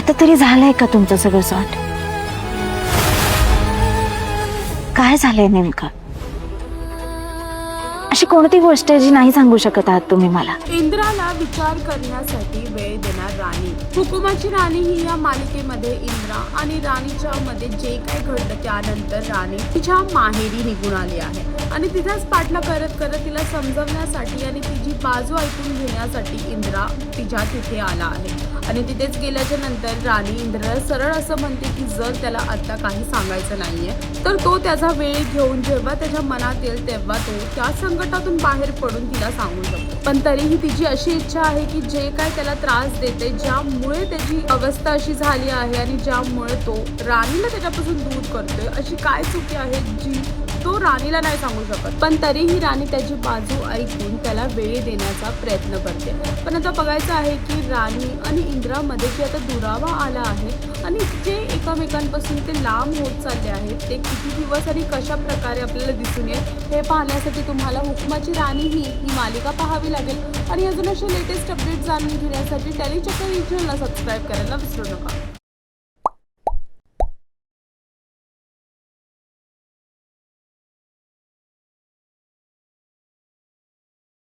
आता तरी झालंय का तुमचं सगळं सॉर्ट? काय झालंय नेमकं? अशी कोणती गोष्ट आहे जी नाही सांगू शकत आहात तुम्ही मला? इंद्राला विचार करण्यासाठी वेळ देणार राणी. हुकुमाची राणी ही या मालिकेमध्ये इंद्रा आणि राणीच्या मध्ये जे काही घडलं त्यानंतर राणी तिच्या माहेरी निघून आली आहे आणि तिथेच पाठला करत करत तिला समजवण्यासाठी आणि तिची बाजू ऐकून घेण्यासाठी इंद्रा तिच्या तिथे आला आहे. आणि तिथेच गेल्याच्या नंतर राणी इंद्राला सरळ असं म्हणते की जर त्याला आता काही सांगायचं नाहीये तर तो त्याचा वेळ घेऊन जेव्हा त्याच्या मनात येईल तेव्हा तो त्या संकटातून बाहेर पडून तिला सांगू शकतो. पण तरीही तिची अशी इच्छा आहे की जे काय त्याला त्रास देते, ज्यामुळे त्याची अवस्था अशी झाली आहे आणि ज्यामुळे तो राणीला त्याच्यापासून दूर करतोय, अशी काय चुकी आहे जी तो राणीला नाही सांगू शकत. पण तरीही राणी त्याची बाजू ऐकून त्याला वेळ देण्याचा प्रयत्न करते. पण आता बघायचं आहे की राणी आणि इंद्रामध्ये जे आता दुरावा आला आहे आणि जे एकमेकांपासून ते लांब होत चालले आहेत ते किती दिवस आणि कशा प्रकारे आपल्याला दिसून येईल हे पाहण्यासाठी तुम्हाला हुकुमाची राणी ही मालिका पाहावी लागेल. आणि अजून असे लेटेस्ट अपडेट जाणून घेण्यासाठी टेलीचक्कर चॅनलला सबस्क्राईब करायला विसरू नका.